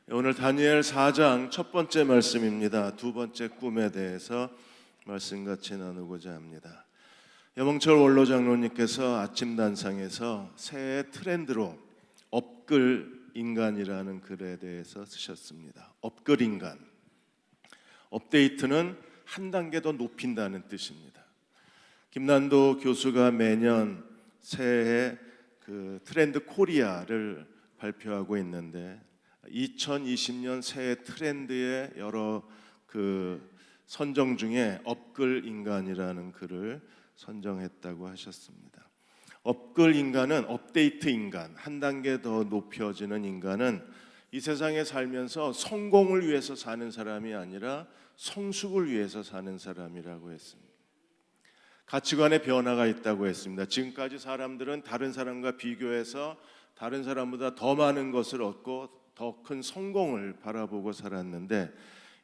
오늘 다니엘 4장 첫 번째 말씀입니다. 두 번째 꿈에 대해서 말씀 같이 나누고자 합니다. 여몽철 원로 장로님께서 아침 단상에서 새해 트렌드로 업글 인간이라는 글에 대해서 쓰셨습니다. 업글 인간, 업데이트는 한 단계 더 높인다는 뜻입니다. 김난도 교수가 매년 새해 그 트렌드 코리아를 발표하고 있는데 2020년 새해 트렌드의 여러 그 선정 중에 업글 인간이라는 글을 선정했다고 하셨습니다. 업글 인간은 업데이트 인간, 한 단계 더 높여지는 인간은 이 세상에 살면서 성공을 위해서 사는 사람이 아니라 성숙을 위해서 사는 사람이라고 했습니다. 가치관의 변화가 있다고 했습니다. 지금까지 사람들은 다른 사람과 비교해서 다른 사람보다 더 많은 것을 얻고 더 큰 성공을 바라보고 살았는데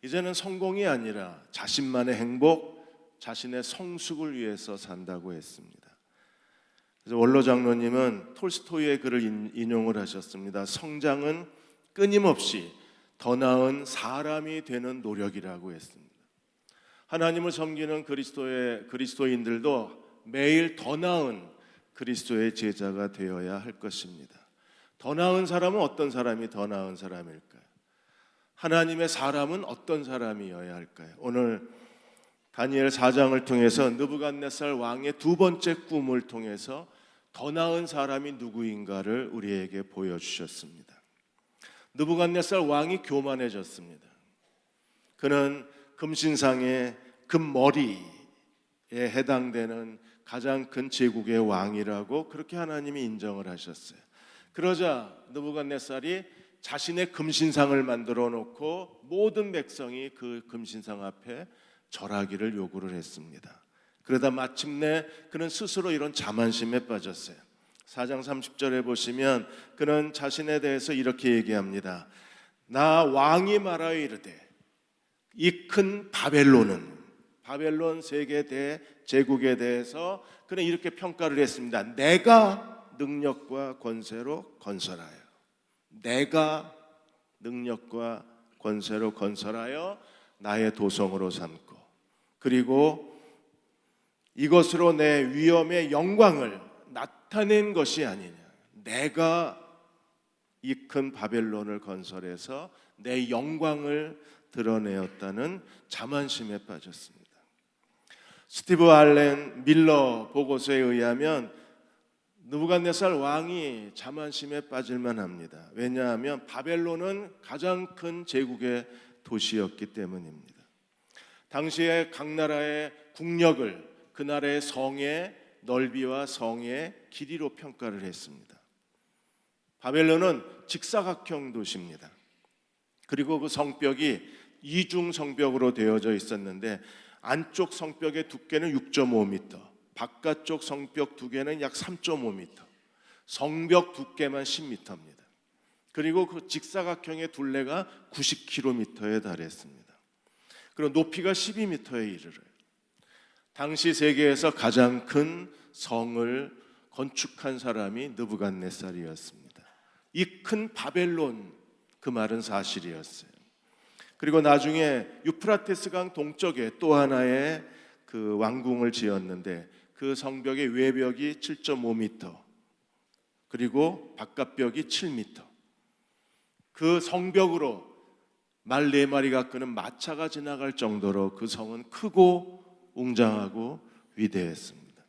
이제는 성공이 아니라 자신만의 행복, 자신의 성숙을 위해서 산다고 했습니다. 그래서 원로 장로님은 톨스토이의 글을 인용을 하셨습니다. 성장은 끊임없이 더 나은 사람이 되는 노력이라고 했습니다. 하나님을 섬기는 그리스도인들도 매일 더 나은 그리스도의 제자가 되어야 할 것입니다. 더 나은 사람은 어떤 사람이 더 나은 사람일까요? 하나님의 사람은 어떤 사람이어야 할까요? 오늘 다니엘 4장을 통해서 느부갓네살 왕의 두 번째 꿈을 통해서 더 나은 사람이 누구인가를 우리에게 보여주셨습니다. 느부갓네살 왕이 교만해졌습니다. 그는 금신상의 금머리에 해당되는 가장 큰 제국의 왕이라고 그렇게 하나님이 인정을 하셨어요. 그러자 느부갓네살이 자신의 금신상을 만들어 놓고 모든 백성이 그 금신상 앞에 절하기를 요구를 했습니다. 그러다 마침내 그는 스스로 이런 자만심에 빠졌어요. 4장 30절에 보시면 그는 자신에 대해서 이렇게 얘기합니다. 나 왕이 말하여 이르되 이 큰 바벨론 세계 대제국에 대해서 그는 이렇게 평가를 했습니다. 내가 능력과 권세로 건설하여, 내가 능력과 권세로 건설하여 나의 도성으로 삼고, 그리고 이것으로 내 위엄의 영광을 나타낸 것이 아니냐. 내가 이 큰 바벨론을 건설해서 내 영광을 드러내었다는 자만심에 빠졌습니다. 스티브 알렌 밀러 보고서에 의하면 느부갓네살 왕이 자만심에 빠질만 합니다. 왜냐하면 바벨론은 가장 큰 제국의 도시였기 때문입니다. 당시에 각 나라의 국력을 그 나라의 성의 넓이와 성의 길이로 평가를 했습니다. 바벨론은 직사각형 도시입니다. 그리고 그 성벽이 이중 성벽으로 되어져 있었는데 안쪽 성벽의 두께는 6.5m, 바깥쪽 성벽 두께는 약 3.5m, 성벽 두께만 10m입니다. 그리고 그 직사각형의 둘레가 90km에 달했습니다. 그리고 높이가 12m에 이르러요. 당시 세계에서 가장 큰 성을 건축한 사람이 느부갓네살이었습니다. 이 큰 바벨론, 그 말은 사실이었어요. 그리고 나중에 유프라테스 강 동쪽에 또 하나의 그 왕궁을 지었는데 그 성벽의 외벽이 7.5m, 그리고 바깥벽이 7m. 그 성벽으로 말 4마리가 끄는 마차가 지나갈 정도로 그 성은 크고 웅장하고 위대했습니다.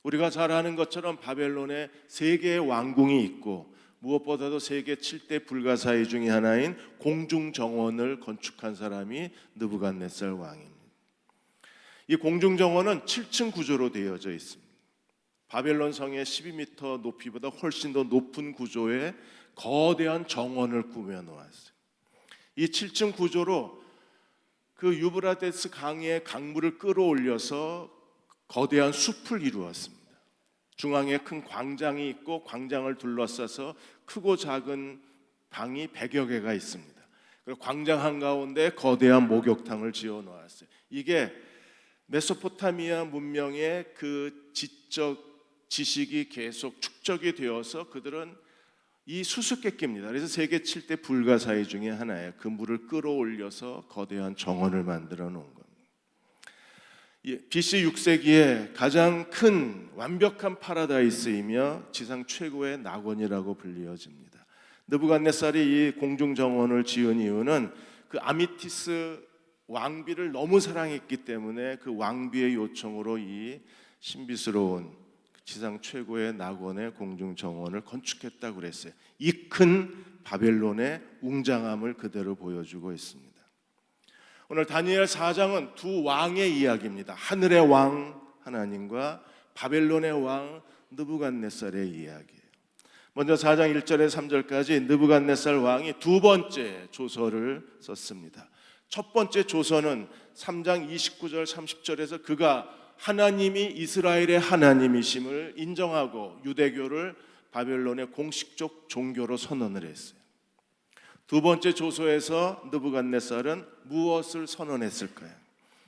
우리가 잘 아는 것처럼 바벨론에 3개의 왕궁이 있고 무엇보다도 세계 7대 불가사의 중에 하나인 공중정원을 건축한 사람이 느부갓네살 왕입니다. 이 공중정원은 7층 구조로 되어져 있습니다. 바벨론 성의 12m 높이보다 훨씬 더 높은 구조의 거대한 정원을 꾸며 놓았어요. 이 7층 구조로 그 유브라데스 강의 강물을 끌어올려서 거대한 숲을 이루었습니다. 중앙에 큰 광장이 있고 광장을 둘러싸서 크고 작은 방이 100여 개가 있습니다. 그리고 광장 한가운데 거대한 목욕탕을 지어 놓았어요. 이게 메소포타미아 문명의 그 지적 지식이 계속 축적이 되어서 그들은 이 수수께끼입니다. 그래서 세계 7대 불가사의 중에 하나예요. 그 물을 끌어올려서 거대한 정원을 만들어 놓은 겁니다. BC 6세기에 가장 큰 완벽한 파라다이스이며 지상 최고의 낙원이라고 불리어집니다. 느부갓네살이 이 공중 정원을 지은 이유는 그 아미티스 왕비를 너무 사랑했기 때문에 그 왕비의 요청으로 이 신비스러운 지상 최고의 낙원의 공중 정원을 건축했다고 그랬어요. 이 큰 바벨론의 웅장함을 그대로 보여주고 있습니다. 오늘 다니엘 4장은 두 왕의 이야기입니다. 하늘의 왕 하나님과 바벨론의 왕 느부갓네살의 이야기예요. 먼저 4장 1절에서 3절까지 느부갓네살 왕이 두 번째 조서를 썼습니다. 첫 번째 조서는 3장 29절 30절에서 그가 하나님이 이스라엘의 하나님이심을 인정하고 유대교를 바벨론의 공식적 종교로 선언을 했어요. 두 번째 조서에서 느부갓네살은 무엇을 선언했을까요?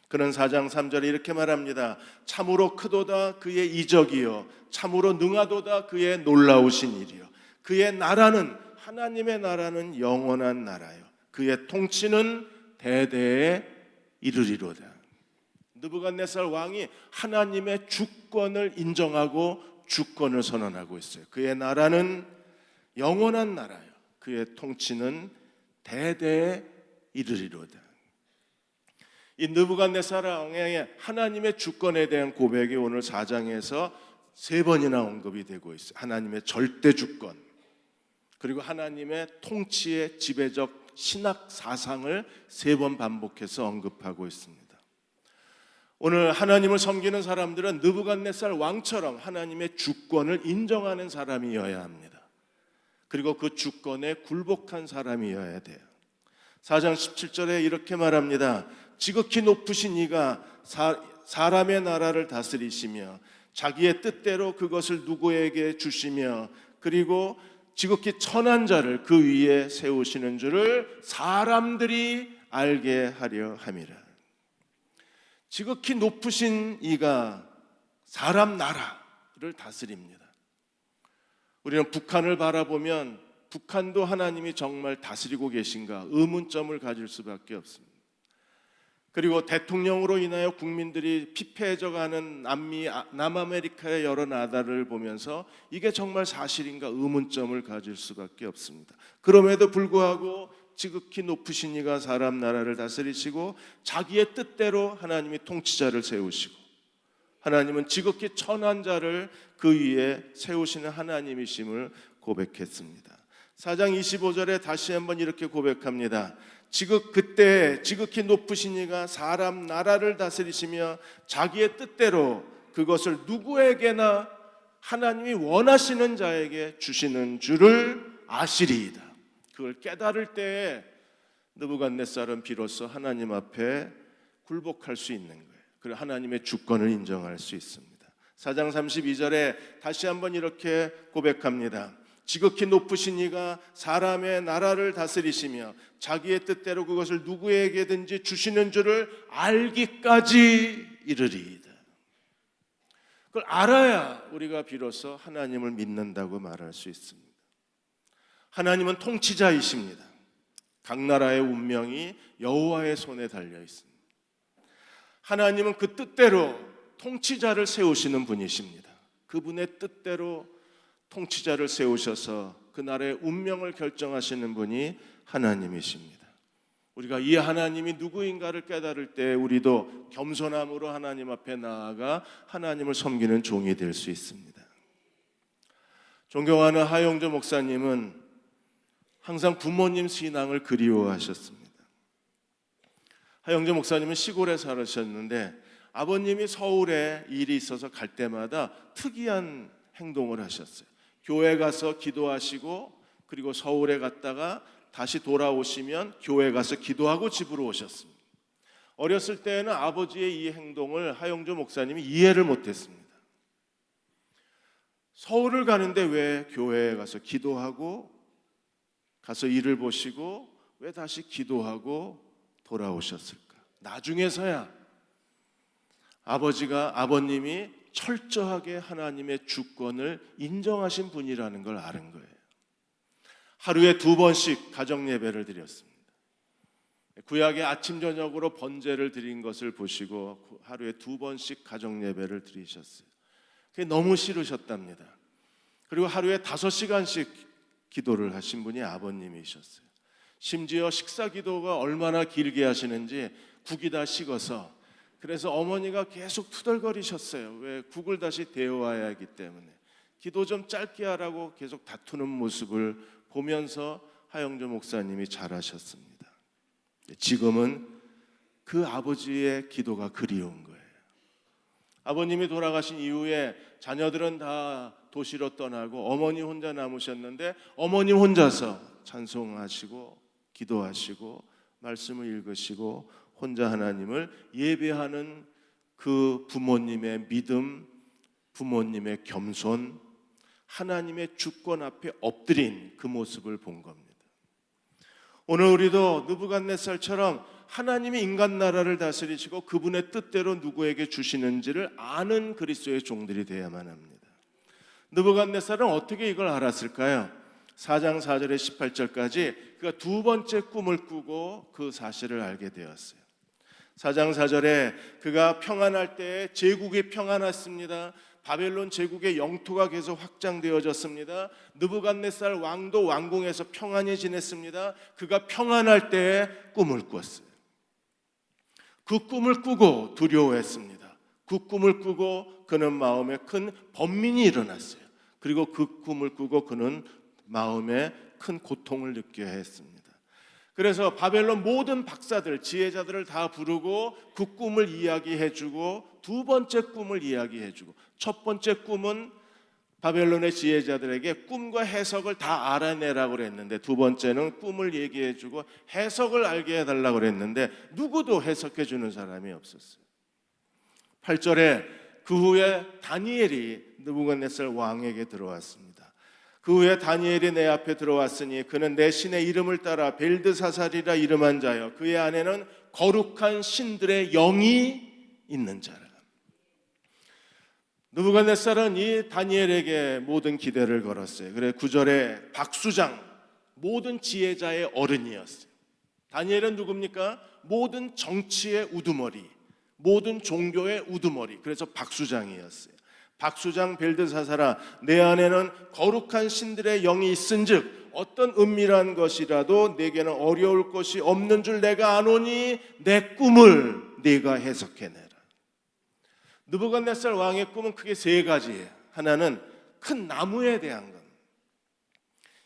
그는 4장 3절에 이렇게 말합니다. 참으로 크도다 그의 이적이요 참으로 능하도다 그의 놀라우신 일이요 그의 나라는 하나님의 나라는 영원한 나라요 그의 통치는 대대에 이르리로다. 느부갓네살 왕이 하나님의 주권을 인정하고 주권을 선언하고 있어요. 그의 나라는 영원한 나라요 그의 통치는 대대에 이르리로다. 이 느부갓네살 왕의 하나님의 주권에 대한 고백이 오늘 4장에서 세 번이나 언급이 되고 있어요. 하나님의 절대 주권, 그리고 하나님의 통치의 지배적 신학 사상을 세 번 반복해서 언급하고 있습니다. 오늘 하나님을 섬기는 사람들은 느부갓네살 왕처럼 하나님의 주권을 인정하는 사람이어야 합니다. 그리고 그 주권에 굴복한 사람이어야 돼요. 4장 17절에 이렇게 말합니다. 지극히 높으신 이가 사람의 나라를 다스리시며 자기의 뜻대로 그것을 누구에게 주시며 그리고 지극히 천한 자를 그 위에 세우시는 줄을 사람들이 알게 하려 함이라. 지극히 높으신 이가 사람 나라를 다스립니다. 우리는 북한을 바라보면 북한도 하나님이 정말 다스리고 계신가 의문점을 가질 수밖에 없습니다. 그리고 대통령으로 인하여 국민들이 피폐해져가는 남미, 남아메리카의 여러 나라를 보면서 이게 정말 사실인가 의문점을 가질 수밖에 없습니다. 그럼에도 불구하고 지극히 높으신 이가 사람 나라를 다스리시고 자기의 뜻대로 하나님이 통치자를 세우시고 하나님은 지극히 천한 자를 그 위에 세우시는 하나님이심을 고백했습니다. 4장 25절에 다시 한번 이렇게 고백합니다. 그때 지극히 높으신 이가 사람 나라를 다스리시며 자기의 뜻대로 그것을 누구에게나 하나님이 원하시는 자에게 주시는 줄을 아시리이다. 그걸 깨달을 때에 느부갓네살은 비로소 하나님 앞에 굴복할 수 있는 거예요. 그리고 하나님의 주권을 인정할 수 있습니다. 4장 32절에 다시 한번 이렇게 고백합니다. 지극히 높으신 이가 사람의 나라를 다스리시며 자기의 뜻대로 그것을 누구에게든지 주시는 줄을 알기까지 이르리이다. 그걸 알아야 우리가 비로소 하나님을 믿는다고 말할 수 있습니다. 하나님은 통치자이십니다. 각 나라의 운명이 여호와의 손에 달려 있습니다. 하나님은 그 뜻대로 통치자를 세우시는 분이십니다. 그분의 뜻대로 통치자를 세우셔서 그 나라의 운명을 결정하시는 분이 하나님이십니다. 우리가 이 하나님이 누구인가를 깨달을 때 우리도 겸손함으로 하나님 앞에 나아가 하나님을 섬기는 종이 될 수 있습니다. 존경하는 하용조 목사님은 항상 부모님 신앙을 그리워하셨습니다. 하용조 목사님은 시골에 살으셨는데 아버님이 서울에 일이 있어서 갈 때마다 특이한 행동을 하셨어요. 교회 가서 기도하시고 그리고 서울에 갔다가 다시 돌아오시면 교회 가서 기도하고 집으로 오셨습니다. 어렸을 때는 아버지의 이 행동을 하용조 목사님이 이해를 못했습니다. 서울을 가는데 왜 교회에 가서 기도하고 가서 일을 보시고 왜 다시 기도하고 돌아오셨을까? 나중에서야 아버님이 철저하게 하나님의 주권을 인정하신 분이라는 걸 아는 거예요. 하루에 2번씩 가정 예배를 드렸습니다. 구약의 아침 저녁으로 번제를 드린 것을 보시고 하루에 2번씩 가정 예배를 드리셨어요. 그게 너무 싫으셨답니다. 그리고 하루에 5시간씩 기도를 하신 분이 아버님이셨어요. 심지어 식사 기도가 얼마나 길게 하시는지 국이 다 식어서, 그래서 어머니가 계속 투덜거리셨어요. 왜? 국을 다시 데워와야 하기 때문에. 기도 좀 짧게 하라고 계속 다투는 모습을 보면서 하영조 목사님이 잘하셨습니다. 지금은 그 아버지의 기도가 그리운 거예요. 아버님이 돌아가신 이후에 자녀들은 다 도시로 떠나고 어머니 혼자 남으셨는데, 어머님 혼자서 찬송하시고 기도하시고 말씀을 읽으시고 혼자 하나님을 예배하는 그 부모님의 믿음, 부모님의 겸손, 하나님의 주권 앞에 엎드린 그 모습을 본 겁니다. 오늘 우리도 느부갓네살처럼 하나님이 인간 나라를 다스리시고 그분의 뜻대로 누구에게 주시는지를 아는 그리스도의 종들이 되어야만 합니다. 느부갓네살은 어떻게 이걸 알았을까요? 4장 4절에 18절까지 그가 2번째 꿈을 꾸고 그 사실을 알게 되었어요. 4장 4절에 그가 평안할 때에 제국이 평안했습니다. 바벨론 제국의 영토가 계속 확장되어졌습니다. 느부갓네살 왕도 왕궁에서 평안히 지냈습니다. 그가 평안할 때에 꿈을 꿨어요. 그 꿈을 꾸고 두려워했습니다. 그 꿈을 꾸고 그는 마음에 큰 번민이 일어났어요. 그리고 그 꿈을 꾸고 그는 마음에 큰 고통을 느껴야 했습니다. 그래서 바벨론 모든 박사들, 지혜자들을 다 부르고 그 꿈을 이야기해주고 2번째 꿈을 이야기해주고, 첫 번째 꿈은 바벨론의 지혜자들에게 꿈과 해석을 다 알아내라고 그랬는데, 2번째는 꿈을 얘기해주고 해석을 알게 해달라고 그랬는데 누구도 해석해주는 사람이 없었어요. 8절에 그 후에 다니엘이 느부갓네살 왕에게 들어왔습니다. 그 후에 다니엘이 내 앞에 들어왔으니 그는 내 신의 이름을 따라 벨드사살이라 이름한 자여 그의 안에는 거룩한 신들의 영이 있는 자라. 느부갓네살은 이 다니엘에게 모든 기대를 걸었어요. 그래 9절에 박수장, 모든 지혜자의 어른이었어요. 다니엘은 누굽니까? 모든 정치의 우두머리, 모든 종교의 우두머리, 그래서 박수장이었어요. 박수장 벨드사살아, 내 안에는 거룩한 신들의 영이 있은즉 어떤 은밀한 것이라도 내게는 어려울 것이 없는 줄 내가 아노니 내 꿈을 네가 해석해내라. 느부갓네살 왕의 꿈은 크게 3가지예요. 하나는 큰 나무에 대한 것.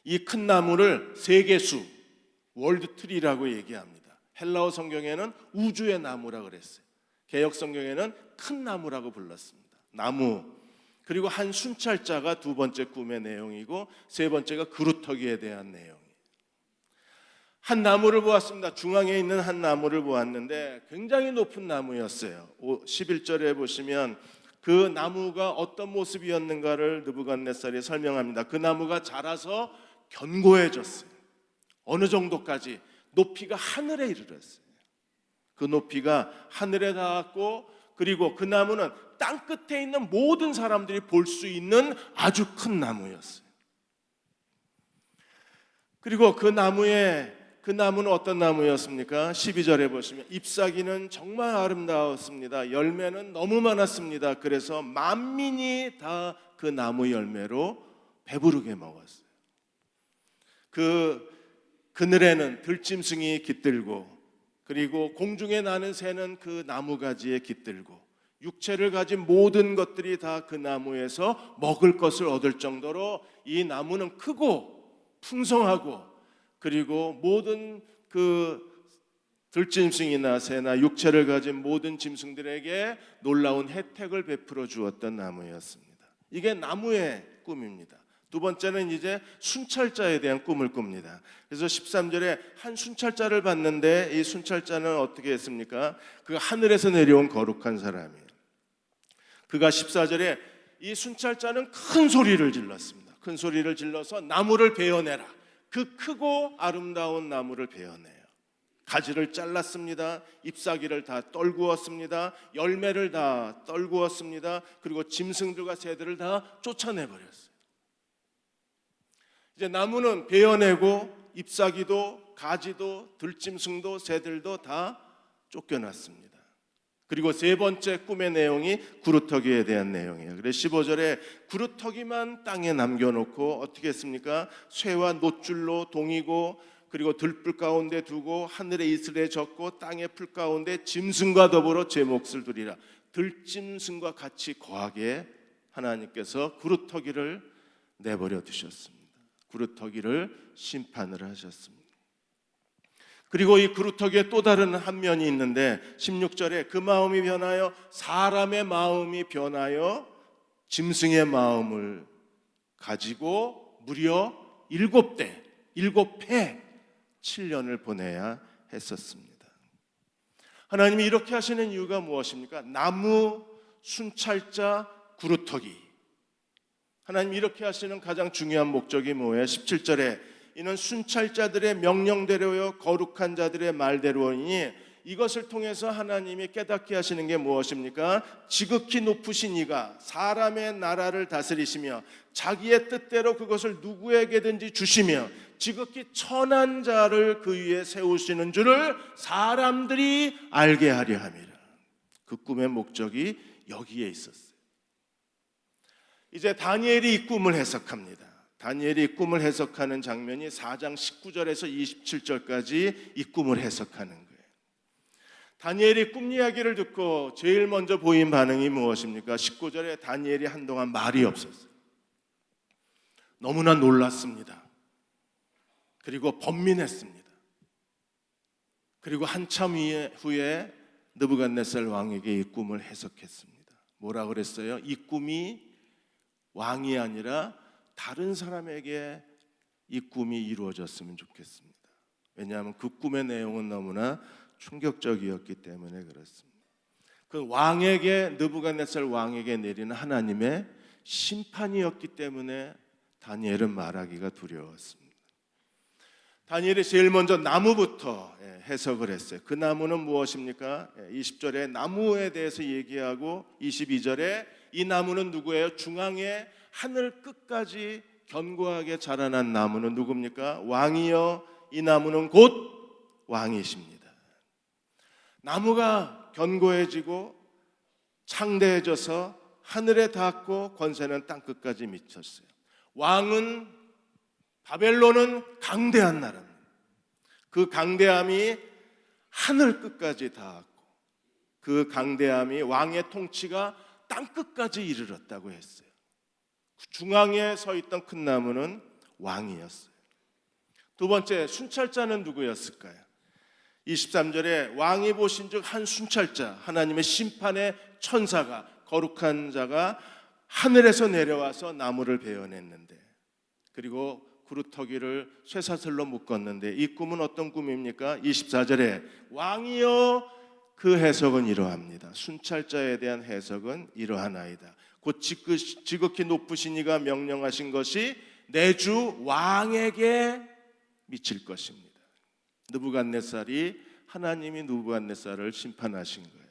이 큰 나무를 세계수, 월드트리라고 얘기합니다. 헬라어 성경에는 우주의 나무라고 그랬어요. 개역 성경에는 큰 나무라고 불렀습니다. 나무. 그리고 한 순찰자가 2번째 꿈의 내용이고 3번째가 그루터기에 대한 내용이에요. 한 나무를 보았습니다. 중앙에 있는 한 나무를 보았는데 굉장히 높은 나무였어요. 11절에 보시면 그 나무가 어떤 모습이었는가를 느부갓네살이 설명합니다. 그 나무가 자라서 견고해졌어요. 어느 정도까지? 높이가 하늘에 이르렀어요. 그 높이가 하늘에 닿았고, 그리고 그 나무는 땅 끝에 있는 모든 사람들이 볼 수 있는 아주 큰 나무였어요. 그리고 그 나무는 어떤 나무였습니까? 12절에 보시면 잎사귀는 정말 아름다웠습니다. 열매는 너무 많았습니다. 그래서 만민이 다 그 나무 열매로 배부르게 먹었어요. 그 그늘에는 들짐승이 깃들고, 그리고 공중에 나는 새는 그 나무가지에 깃들고, 육체를 가진 모든 것들이 다 그 나무에서 먹을 것을 얻을 정도로 이 나무는 크고 풍성하고, 그리고 모든 그 들짐승이나 새나 육체를 가진 모든 짐승들에게 놀라운 혜택을 베풀어 주었던 나무였습니다. 이게 나무의 꿈입니다. 2번째는 이제 순찰자에 대한 꿈을 꿉니다. 그래서 13절에 한 순찰자를 봤는데 이 순찰자는 어떻게 했습니까? 그가 하늘에서 내려온 거룩한 사람이에요. 그가 14절에 이 순찰자는 큰 소리를 질렀습니다. 큰 소리를 질러서 나무를 베어내라. 그 크고 아름다운 나무를 베어내요. 가지를 잘랐습니다. 잎사귀를 다 떨구었습니다. 열매를 다 떨구었습니다. 그리고 짐승들과 새들을 다 쫓아내버렸어요. 이제 나무는 베어내고 잎사귀도 가지도 들짐승도 새들도 다 쫓겨났습니다. 그리고 세 번째 꿈의 내용이 구루터기에 대한 내용이에요. 그래서 15절에 구루터기만 땅에 남겨놓고 어떻게 했습니까? 쇠와 놋줄로 동이고 그리고 들불 가운데 두고 하늘의 이슬에 젓고 땅의 풀 가운데 짐승과 더불어 제 몫을 두리라. 들짐승과 같이 거하게 하나님께서 구루터기를 내버려 두셨습니다. 구루터기를 심판을 하셨습니다. 그리고 이 구루터기에 또 다른 한 면이 있는데 16절에 그 마음이 변하여 사람의 마음이 변하여 짐승의 마음을 가지고 무려 7대 7회 7년을 보내야 했었습니다. 하나님이 이렇게 하시는 이유가 무엇입니까? 나무, 순찰자, 구루터기. 하나님이 이렇게 하시는 가장 중요한 목적이 뭐예요? 17절에 이는 순찰자들의 명령대로요 거룩한 자들의 말대로이니 이것을 통해서 하나님이 깨닫게 하시는 게 무엇입니까? 지극히 높으신 이가 사람의 나라를 다스리시며 자기의 뜻대로 그것을 누구에게든지 주시며 지극히 천한 자를 그 위에 세우시는 줄을 사람들이 알게 하려 함이라. 그 꿈의 목적이 여기에 있었어요. 이제 다니엘이 이 꿈을 해석합니다. 다니엘이 꿈을 해석하는 장면이 4장 19절에서 27절까지 이 꿈을 해석하는 거예요. 다니엘이 꿈 이야기를 듣고 제일 먼저 보인 반응이 무엇입니까? 19절에 다니엘이 한동안 말이 없었어요. 너무나 놀랐습니다. 그리고 번민했습니다. 그리고 한참 후에 느부갓네살 왕에게 이 꿈을 해석했습니다. 뭐라 그랬어요? 이 꿈이 왕이 아니라 다른 사람에게 이 꿈이 이루어졌으면 좋겠습니다. 왜냐하면 그 꿈의 내용은 너무나 충격적이었기 때문에 그렇습니다. 그 왕에게 느부갓네살 왕에게 내리는 하나님의 심판이었기 때문에 다니엘은 말하기가 두려웠습니다. 다니엘이 제일 먼저 나무부터 해석을 했어요. 그 나무는 무엇입니까? 20절에 나무에 대해서 얘기하고 22절에 이 나무는 누구예요? 중앙에 하늘 끝까지 견고하게 자라난 나무는 누굽니까? 왕이여 이 나무는 곧 왕이십니다. 나무가 견고해지고 창대해져서 하늘에 닿고 권세는 땅 끝까지 미쳤어요. 왕은 바벨론은 강대한 나라입니다. 그 강대함이 하늘 끝까지 닿았고 그 강대함이 왕의 통치가 땅 끝까지 이르렀다고 했어요. 중앙에 서 있던 큰 나무는 왕이었어요. 두 번째, 순찰자는 누구였을까요? 23절에 왕이 보신즉 한 순찰자, 하나님의 심판의 천사가, 거룩한 자가 하늘에서 내려와서 나무를 베어냈는데, 그리고 구루터기를 쇠사슬로 묶었는데, 이 꿈은 어떤 꿈입니까? 24절에 왕이여, 그 해석은 이러합니다. 순찰자에 대한 해석은 이러하나이다. 곧 지극히 높으신 이가 명령하신 것이 내 주 왕에게 미칠 것입니다. 느부갓네살이 하나님이 느부갓네살을 심판하신 거예요.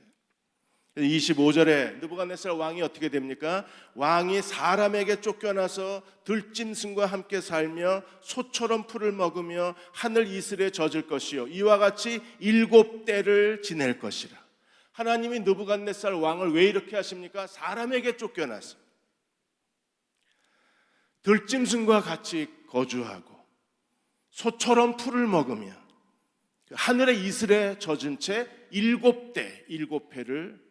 25절에 느부갓네살 왕이 어떻게 됩니까? 왕이 사람에게 쫓겨나서 들짐승과 함께 살며 소처럼 풀을 먹으며 하늘 이슬에 젖을 것이요 이와 같이 7대를 지낼 것이라. 하나님이 느부갓네살 왕을 왜 이렇게 하십니까? 사람에게 쫓겨나서 들짐승과 같이 거주하고 소처럼 풀을 먹으며 하늘의 이슬에 젖은 채 7회를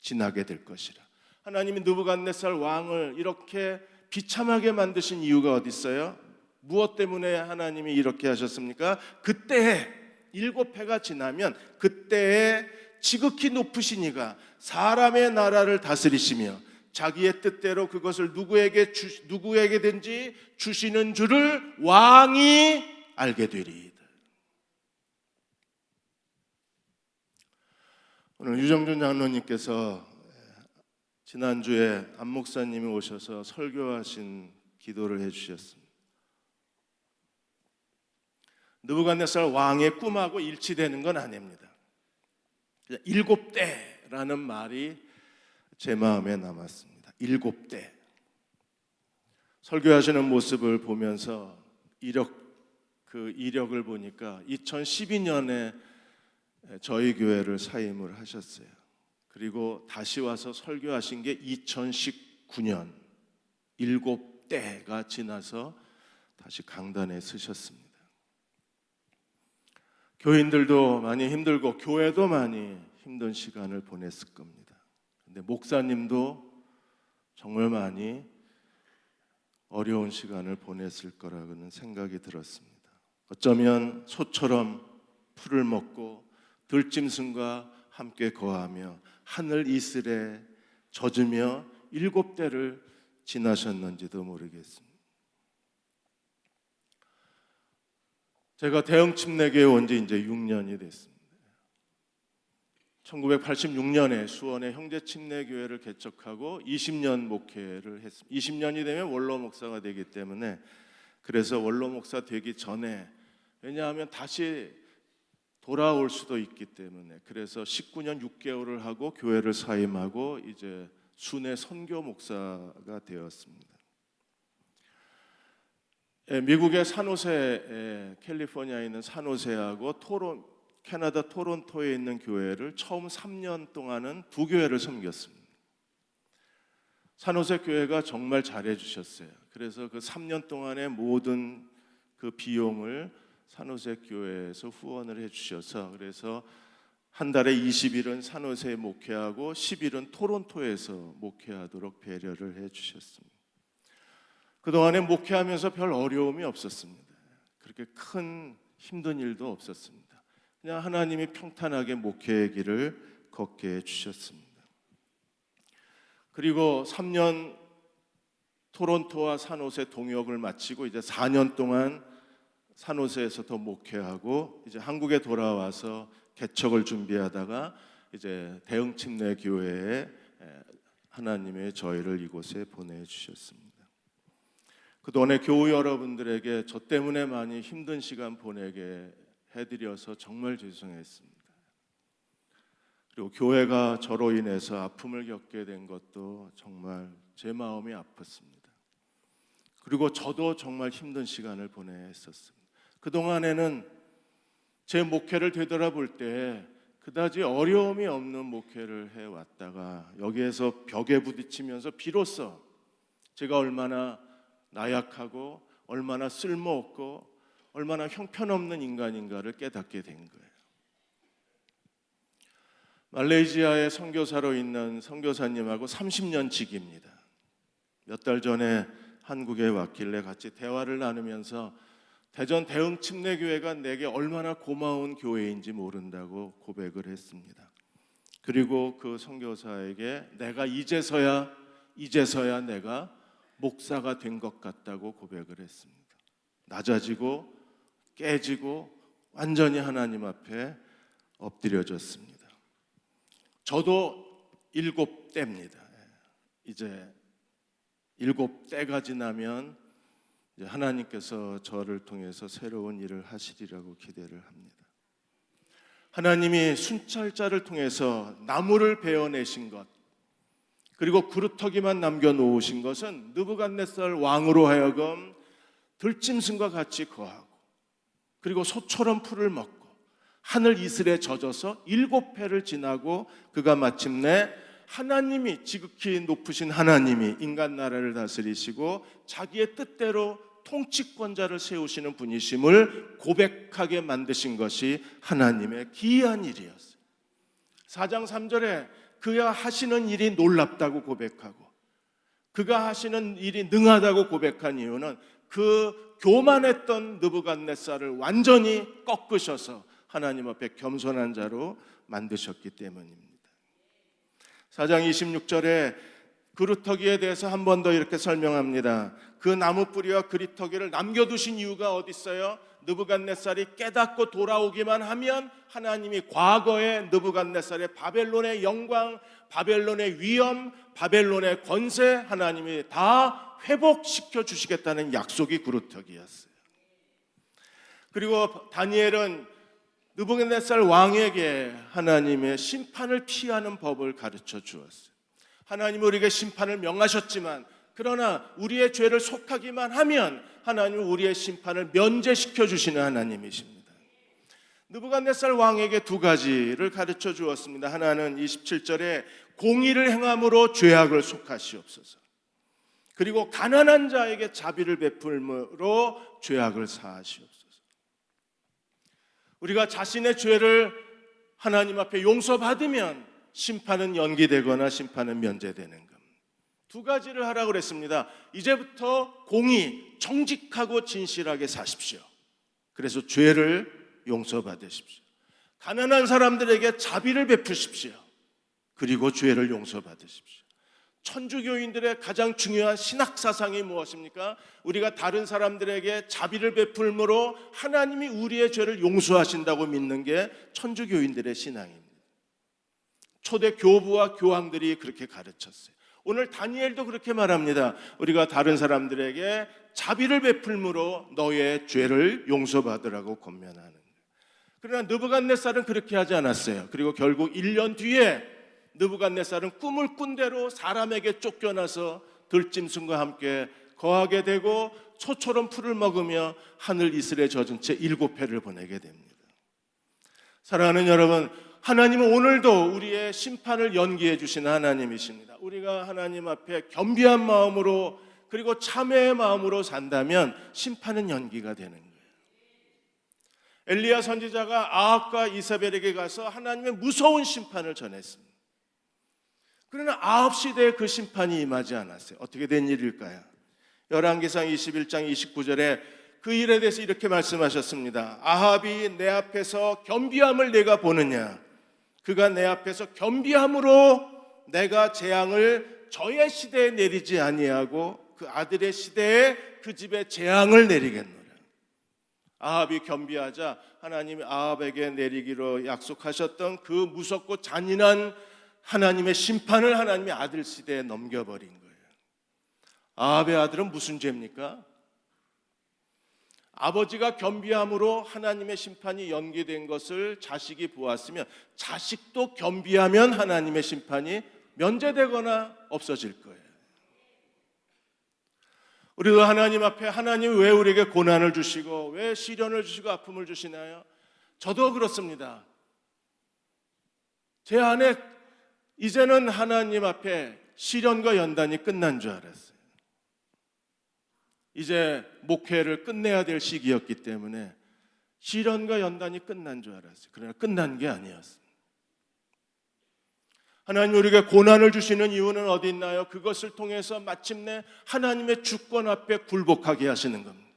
지나게 될 것이라. 하나님이 느부갓네살 왕을 이렇게 비참하게 만드신 이유가 어디 있어요? 무엇 때문에 하나님이 이렇게 하셨습니까? 그때에 7회가 지나면 그때에 지극히 높으신 이가 사람의 나라를 다스리시며 자기의 뜻대로 그것을 누구에게든지 주시는 줄을 왕이 알게 되리이다. 오늘 유정준 장로님께서 지난주에 안 목사님이 오셔서 설교하신 기도를 해주셨습니다. 느부갓네살 왕의 꿈하고 일치되는 건 아닙니다. 7대라는 말이 제 마음에 남았습니다. 7대. 설교하시는 모습을 보면서 이력을 보니까 2012년에 저희 교회를 사임을 하셨어요. 그리고 다시 와서 설교하신 게 2019년 7대가 지나서 다시 강단에 서셨습니다. 교인들도 많이 힘들고 교회도 많이 힘든 시간을 보냈을 겁니다. 근데 목사님도 정말 많이 어려운 시간을 보냈을 거라고는 생각이 들었습니다. 어쩌면 소처럼 풀을 먹고 들짐승과 함께 거하며 하늘 이슬에 젖으며 7대를 지나셨는지도 모르겠습니다. 제가 대흥 침례교회 온 지 이제 6년이 됐습니다. 1986년에 수원의 형제 침례교회를 개척하고 20년 목회를 했습니다. 20년이 되면 원로 목사가 되기 때문에, 그래서 원로 목사 되기 전에, 왜냐하면 다시 돌아올 수도 있기 때문에, 그래서 19년 6개월을 하고 교회를 사임하고 이제 순회 선교 목사가 되었습니다. 미국의 산호세, 캘리포니아에 있는 산호세하고 캐나다 토론토에 있는 교회를 처음 3년 동안은 두 교회를 섬겼습니다. 산호세 교회가 정말 잘해 주셨어요. 그래서 그 3년 동안의 모든 그 비용을 산호세 교회에서 후원을 해 주셔서, 그래서 한 달에 20일은 산호세에 목회하고 10일은 토론토에서 목회하도록 배려를 해 주셨습니다. 그동안에 목회하면서 별 어려움이 없었습니다. 그렇게 큰 힘든 일도 없었습니다. 그냥 하나님이 평탄하게 목회의 길을 걷게 해주셨습니다. 그리고 3년 토론토와 산호세 동역을 마치고 이제 4년 동안 산호세에서 더 목회하고 이제 한국에 돌아와서 개척을 준비하다가 이제 대흥 침례 교회에 하나님의 저희를 이곳에 보내주셨습니다. 그동안에 교우 여러분들에게 저 때문에 많이 힘든 시간 보내게 해드려서 정말 죄송했습니다. 그리고 교회가 저로 인해서 아픔을 겪게 된 것도 정말 제 마음이 아팠습니다. 그리고 저도 정말 힘든 시간을 보냈었습니다. 그동안에는 제 목회를 되돌아볼 때 그다지 어려움이 없는 목회를 해왔다가 여기에서 벽에 부딪히면서 비로소 제가 얼마나 나약하고 얼마나 쓸모없고 얼마나 형편없는 인간인가를 깨닫게 된 거예요. 말레이시아에 선교사로 있는 선교사님하고 30년 지기입니다. 몇 달 전에 한국에 왔길래 같이 대화를 나누면서 대전 대흥 침례교회가 내게 얼마나 고마운 교회인지 모른다고 고백을 했습니다. 그리고 그 선교사에게 내가 이제서야 내가 목사가 된 것 같다고 고백을 했습니다. 낮아지고 깨지고 완전히 하나님 앞에 엎드려졌습니다. 저도 7대입니다. 이제 7대가 지나면 이제 하나님께서 저를 통해서 새로운 일을 하시리라고 기대를 합니다. 하나님이 순찰자를 통해서 나무를 베어내신 것, 그리고 그루터기만 남겨놓으신 것은 느부갓네살 왕으로 하여금 들짐승과 같이 거하고, 그리고 소처럼 풀을 먹고 하늘 이슬에 젖어서 7회를 지나고 그가 마침내 하나님이, 지극히 높으신 하나님이 인간 나라를 다스리시고 자기의 뜻대로 통치권자를 세우시는 분이심을 고백하게 만드신 것이 하나님의 기이한 일이었어요. 4장 3절에 그가 하시는 일이 놀랍다고 고백하고 그가 하시는 일이 능하다고 고백한 이유는 그 교만했던 느부갓네살을 완전히 꺾으셔서 하나님 앞에 겸손한 자로 만드셨기 때문입니다. 4장 26절에 그루터기에 대해서 한 번 더 이렇게 설명합니다. 그 나무 뿌리와 그루터기를 남겨두신 이유가 어디 있어요? 느부갓네살이 깨닫고 돌아오기만 하면 하나님이 과거의 느부갓네살의 바벨론의 영광, 바벨론의 위엄, 바벨론의 권세 하나님이 다 회복시켜 주시겠다는 약속이 그루터기였어요. 그리고 다니엘은 느부갓네살 왕에게 하나님의 심판을 피하는 법을 가르쳐 주었어요. 하나님은 우리에게 심판을 명하셨지만 그러나 우리의 죄를 속하기만 하면 하나님은 우리의 심판을 면제시켜 주시는 하나님이십니다. 느부갓네살 왕에게 두 가지를 가르쳐 주었습니다. 하나는 27절에 공의를 행함으로 죄악을 속하시옵소서. 그리고 가난한 자에게 자비를 베풀므로 죄악을 사하시옵소서. 우리가 자신의 죄를 하나님 앞에 용서받으면 심판은 연기되거나 심판은 면제되는 겁니다. 두 가지를 하라고 그랬습니다. 이제부터 공의, 정직하고 진실하게 사십시오. 그래서 죄를 용서받으십시오. 가난한 사람들에게 자비를 베푸십시오. 그리고 죄를 용서받으십시오. 천주교인들의 가장 중요한 신학사상이 무엇입니까? 우리가 다른 사람들에게 자비를 베풀므로 하나님이 우리의 죄를 용서하신다고 믿는 게 천주교인들의 신앙입니다. 초대 교부와 교황들이 그렇게 가르쳤어요. 오늘 다니엘도 그렇게 말합니다. 우리가 다른 사람들에게 자비를 베풀므로 너의 죄를 용서받으라고 권면하는 거예요. 그러나 느부갓네살은 그렇게 하지 않았어요. 그리고 결국 1년 뒤에 느부갓네살은 꿈을 꾼 대로 사람에게 쫓겨나서 들짐승과 함께 거하게 되고 소처럼 풀을 먹으며 하늘 이슬에 젖은 채 7회를 보내게 됩니다. 사랑하는 여러분, 하나님은 오늘도 우리의 심판을 연기해 주시는 하나님이십니다. 우리가 하나님 앞에 겸비한 마음으로 그리고 참회의 마음으로 산다면 심판은 연기가 되는 거예요. 엘리야 선지자가 아합과 이사벨에게 가서 하나님의 무서운 심판을 전했습니다. 그러나 아합 시대에 그 심판이 임하지 않았어요. 어떻게 된 일일까요? 열왕기상 21장 29절에 그 일에 대해서 이렇게 말씀하셨습니다. 아합이 내 앞에서 겸비함을 내가 보느냐? 그가 내 앞에서 겸비함으로 내가 재앙을 저의 시대에 내리지 아니하고 그 아들의 시대에 그 집에 재앙을 내리겠노라. 아합이 겸비하자 하나님이 아합에게 내리기로 약속하셨던 그 무섭고 잔인한 하나님의 심판을 하나님의 아들 시대에 넘겨버린 거예요. 아합의 아들은 무슨 죄입니까? 아버지가 겸비함으로 하나님의 심판이 연기된 것을 자식이 보았으면 자식도 겸비하면 하나님의 심판이 면제되거나 없어질 거예요. 우리도 하나님 앞에 하나님 왜 우리에게 고난을 주시고 왜 시련을 주시고 아픔을 주시나요? 저도 그렇습니다. 제 안에 이제는 하나님 앞에 시련과 연단이 끝난 줄 알았어요. 이제 목회를 끝내야 될 시기였기 때문에 시련과 연단이 끝난 줄 알았어요. 그러나 끝난 게 아니었습니다. 하나님 우리에게 고난을 주시는 이유는 어디 있나요? 그것을 통해서 마침내 하나님의 주권 앞에 굴복하게 하시는 겁니다.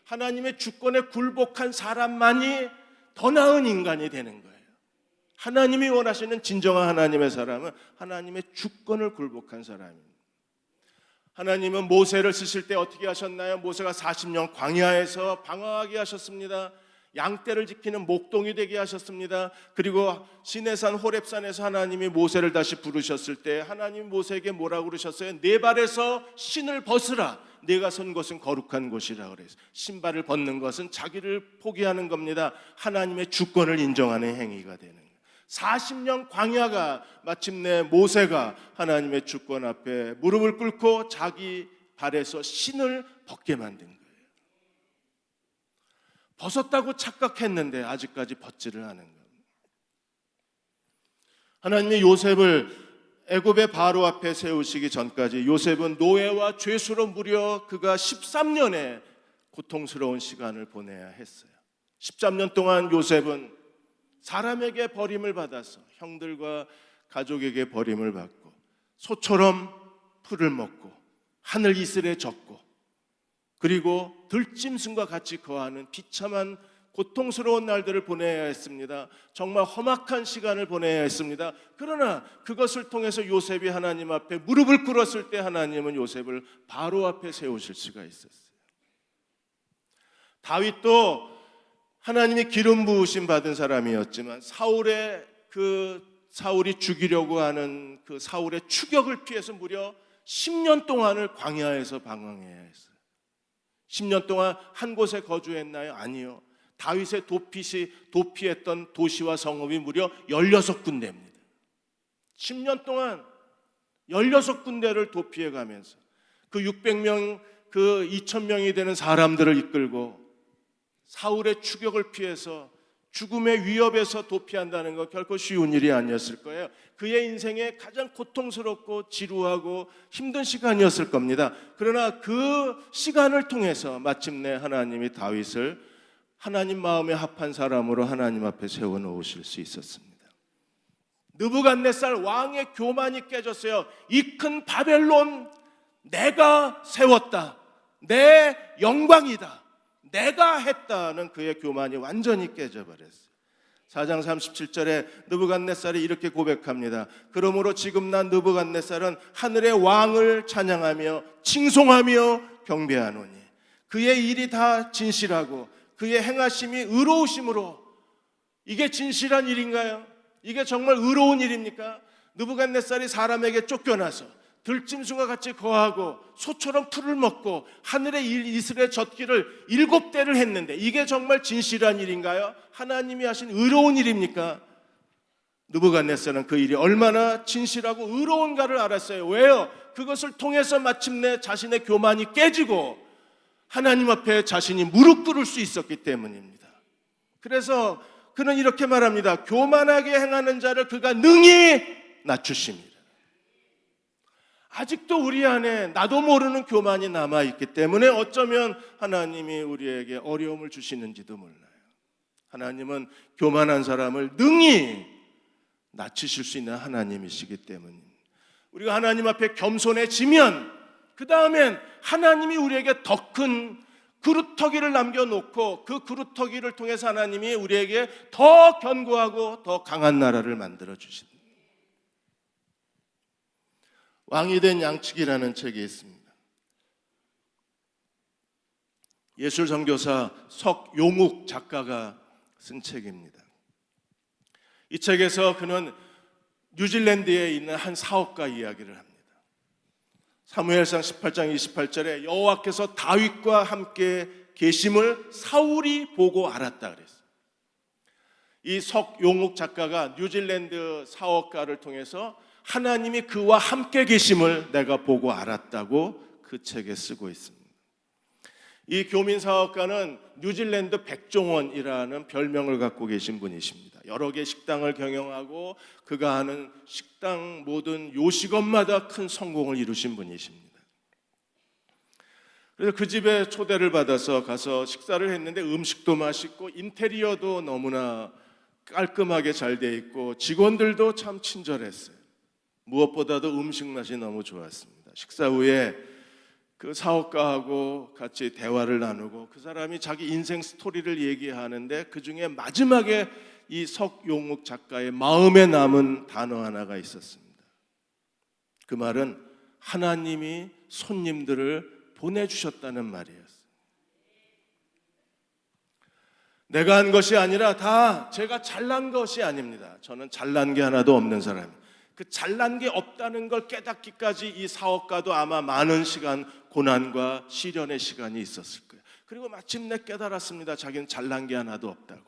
하나님의 주권에 굴복한 사람만이 더 나은 인간이 되는 거예요. 하나님이 원하시는 진정한 하나님의 사람은 하나님의 주권을 굴복한 사람입니다. 하나님은 모세를 쓰실 때 어떻게 하셨나요? 모세가 40년 광야에서 방황하게 하셨습니다. 양떼를 지키는 목동이 되게 하셨습니다. 그리고 시내산 호렙산에서 하나님이 모세를 다시 부르셨을 때 하나님이 모세에게 뭐라고 그러셨어요? 네 발에서 신을 벗으라. 네가 선 곳은 거룩한 곳이라 그랬어요. 신발을 벗는 것은 자기를 포기하는 겁니다. 하나님의 주권을 인정하는 행위가 되는 거예요. 40년 광야가 마침내 모세가 하나님의 주권 앞에 무릎을 꿇고 자기 발에서 신을 벗게 만든 거예요. 벗었다고 착각했는데 아직까지 벗지를 않은 거예요. 하나님이 요셉을 애굽의 바로 앞에 세우시기 전까지 요셉은 노예와 죄수로 무려 그가 13년의 고통스러운 시간을 보내야 했어요. 13년 동안 요셉은 사람에게 버림을 받아서 형들과 가족에게 버림을 받고 소처럼 풀을 먹고 하늘 이슬에 젖고 그리고 들짐승과 같이 거하는 비참한 고통스러운 날들을 보내야 했습니다. 정말 험악한 시간을 보내야 했습니다. 그러나 그것을 통해서 요셉이 하나님 앞에 무릎을 꿇었을 때 하나님은 요셉을 바로 앞에 세우실 수가 있었어요. 다윗도 하나님이 기름 부으심 받은 사람이었지만 사울이 죽이려고 하는 그 사울의 추격을 피해서 무려 10년 동안을 광야에서 방황해야 했어요. 10년 동안 한 곳에 거주했나요? 아니요. 다윗의 도피했던 도시와 성읍이 무려 16군데입니다. 10년 동안 16군데를 도피해 가면서 그 600명 그 2,000명이 되는 사람들을 이끌고 사울의 추격을 피해서 죽음의 위협에서 도피한다는 것 결코 쉬운 일이 아니었을 거예요. 그의 인생에 가장 고통스럽고 지루하고 힘든 시간이었을 겁니다. 그러나 그 시간을 통해서 마침내 하나님이 다윗을 하나님 마음에 합한 사람으로 하나님 앞에 세워놓으실 수 있었습니다. 느부갓네살 왕의 교만이 깨졌어요. 이 큰 바벨론 내가 세웠다, 내 영광이다, 내가 했다는 그의 교만이 완전히 깨져버렸어요. 4장 37절에 느부갓네살이 이렇게 고백합니다. 그러므로 지금 난 느부갓네살은 하늘의 왕을 찬양하며 칭송하며 경배하노니 그의 일이 다 진실하고 그의 행하심이 의로우심으로. 이게 진실한 일인가요? 이게 정말 의로운 일입니까? 느부갓네살이 사람에게 쫓겨나서 들짐승과 같이 거하고 소처럼 풀을 먹고 하늘의 이슬에 젖기를 7대를 했는데 이게 정말 진실한 일인가요? 하나님이 하신 의로운 일입니까? 느부갓네살은 그 일이 얼마나 진실하고 의로운가를 알았어요. 왜요? 그것을 통해서 마침내 자신의 교만이 깨지고 하나님 앞에 자신이 무릎 꿇을 수 있었기 때문입니다. 그래서 그는 이렇게 말합니다. 교만하게 행하는 자를 그가 능히 낮추심이라. 아직도 우리 안에 나도 모르는 교만이 남아있기 때문에 어쩌면 하나님이 우리에게 어려움을 주시는지도 몰라요. 하나님은 교만한 사람을 능히 낮추실 수 있는 하나님이시기 때문입니다. 우리가 하나님 앞에 겸손해지면 그 다음엔 하나님이 우리에게 더 큰 그루터기를 남겨놓고 그 그루터기를 통해서 하나님이 우리에게 더 견고하고 더 강한 나라를 만들어주십니다. 왕이 된 양측이라는 책이 있습니다. 예술선교사 석용욱 작가가 쓴 책입니다. 이 책에서 그는 뉴질랜드에 있는 한 사업가 이야기를 합니다. 사무엘상 18장 28절에 여호와께서 다윗과 함께 계심을 사울이 보고 알았다 그랬어요. 이 석용욱 작가가 뉴질랜드 사업가를 통해서 하나님이 그와 함께 계심을 내가 보고 알았다고 그 책에 쓰고 있습니다. 이 교민 사업가는 뉴질랜드 백종원이라는 별명을 갖고 계신 분이십니다. 여러 개 식당을 경영하고 그가 하는 식당 모든 요식업마다 큰 성공을 이루신 분이십니다. 그래서 그 집에 초대를 받아서 가서 식사를 했는데 음식도 맛있고 인테리어도 너무나 깔끔하게 잘 돼 있고 직원들도 참 친절했어요. 무엇보다도 음식 맛이 너무 좋았습니다. 식사 후에 그 사업가하고 같이 대화를 나누고 그 사람이 자기 인생 스토리를 얘기하는데 그 중에 마지막에 이 석용욱 작가의 마음에 남은 단어 하나가 있었습니다. 그 말은 하나님이 손님들을 보내주셨다는 말이었어요. 내가 한 것이 아니라 다 제가 잘난 것이 아닙니다. 저는 잘난 게 하나도 없는 사람이에요. 그 잘난 게 없다는 걸 깨닫기까지 이 사업가도 아마 많은 시간 고난과 시련의 시간이 있었을 거예요. 그리고 마침내 깨달았습니다. 자기는 잘난 게 하나도 없다고.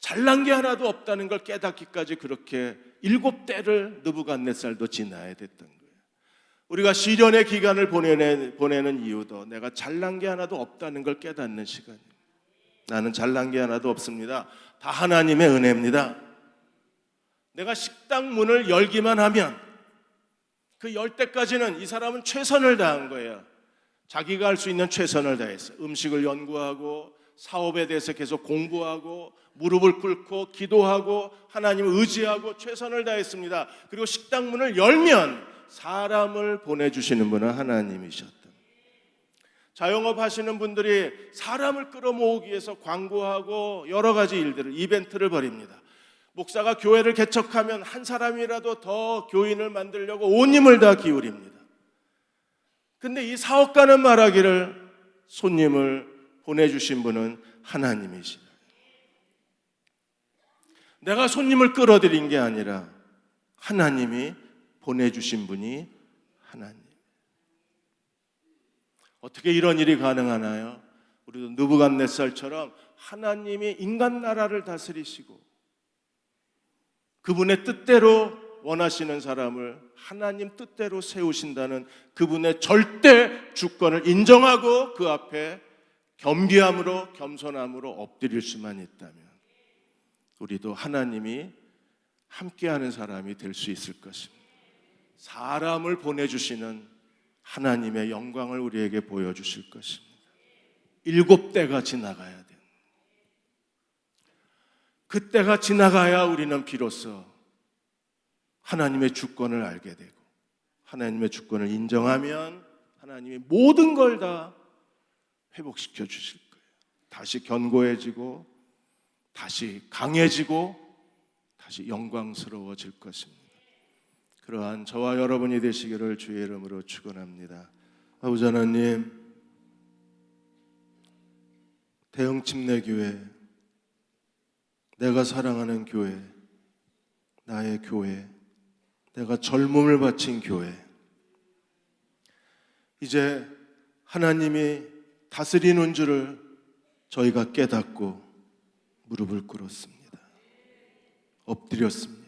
잘난 게 하나도 없다는 걸 깨닫기까지 그렇게 7대를 느부갓네살도 지나야 됐던 거예요. 우리가 시련의 기간을 보내는 이유도 내가 잘난 게 하나도 없다는 걸 깨닫는 시간이에요. 나는 잘난 게 하나도 없습니다. 다 하나님의 은혜입니다. 내가 식당 문을 열기만 하면 그 열 때까지는 이 사람은 최선을 다한 거예요. 자기가 할 수 있는 최선을 다했어요. 음식을 연구하고 사업에 대해서 계속 공부하고 무릎을 꿇고 기도하고 하나님을 의지하고 최선을 다했습니다. 그리고 식당 문을 열면 사람을 보내주시는 분은 하나님이셨다. 자영업 하시는 분들이 사람을 끌어모으기 위해서 광고하고 여러 가지 일들을 이벤트를 벌입니다. 목사가 교회를 개척하면 한 사람이라도 더 교인을 만들려고 온 힘을 다 기울입니다. 근데 이 사업가는 말하기를 손님을 보내주신 분은 하나님이시다. 내가 손님을 끌어들인 게 아니라 하나님이 보내주신 분이 하나님. 어떻게 이런 일이 가능하나요? 우리도 느부갓네살처럼 하나님이 인간 나라를 다스리시고 그분의 뜻대로 원하시는 사람을 하나님 뜻대로 세우신다는 그분의 절대 주권을 인정하고 그 앞에 겸비함으로 겸손함으로 엎드릴 수만 있다면 우리도 하나님이 함께하는 사람이 될 수 있을 것입니다. 사람을 보내주시는 하나님의 영광을 우리에게 보여주실 것입니다. 7대가 지나가야 돼요. 그때가 지나가야 우리는 비로소 하나님의 주권을 알게 되고 하나님의 주권을 인정하면 하나님이 모든 걸 다 회복시켜 주실 거예요. 다시 견고해지고 다시 강해지고 다시 영광스러워질 것입니다. 그러한 저와 여러분이 되시기를 주의 이름으로 축원합니다. 아버지 하나님, 대형 침례교회, 내가 사랑하는 교회, 나의 교회, 내가 젊음을 바친 교회, 이제 하나님이 다스리는 줄을 저희가 깨닫고 무릎을 꿇었습니다. 엎드렸습니다.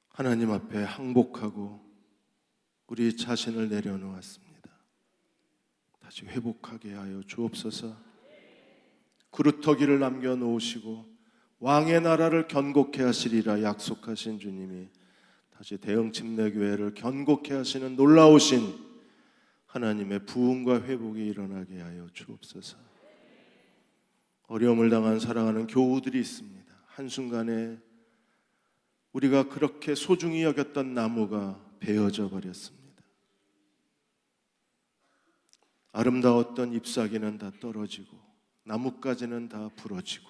하나님 앞에 항복하고 우리 자신을 내려놓았습니다. 다시 회복하게 하여 주옵소서. 그루터기를 남겨놓으시고 왕의 나라를 견고케 하시리라 약속하신 주님이 다시 대형 침례교회를 견고케 하시는 놀라우신 하나님의 부흥과 회복이 일어나게 하여 주옵소서. 어려움을 당한 사랑하는 교우들이 있습니다. 한순간에 우리가 그렇게 소중히 여겼던 나무가 베어져 버렸습니다. 아름다웠던 잎사귀는 다 떨어지고 나뭇가지는 다 부러지고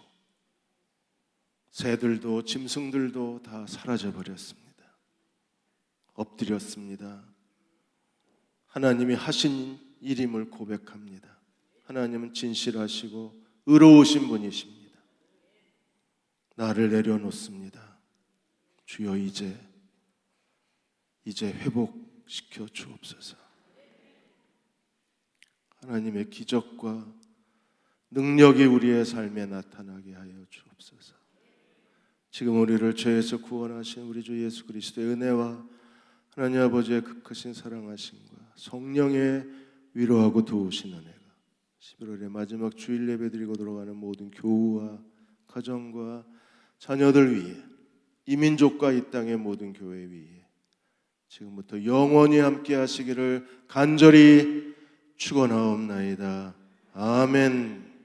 새들도 짐승들도 다 사라져 버렸습니다. 엎드렸습니다. 하나님이 하신 일임을 고백합니다. 하나님은 진실하시고 의로우신 분이십니다. 나를 내려놓습니다. 주여 이제 회복시켜 주옵소서. 하나님의 기적과 능력이 우리의 삶에 나타나게 하여 주옵소서. 지금 우리를 죄에서 구원하신 우리 주 예수 그리스도의 은혜와 하나님 아버지의 극하신 사랑하심과 성령의 위로하고 도우신 은혜가 11월의 마지막 주일 예배 드리고 돌아가는 모든 교우와 가정과 자녀들 위에, 이 민족과 이 땅의 모든 교회 위에 지금부터 영원히 함께 하시기를 간절히 축원하옵나이다. 아멘.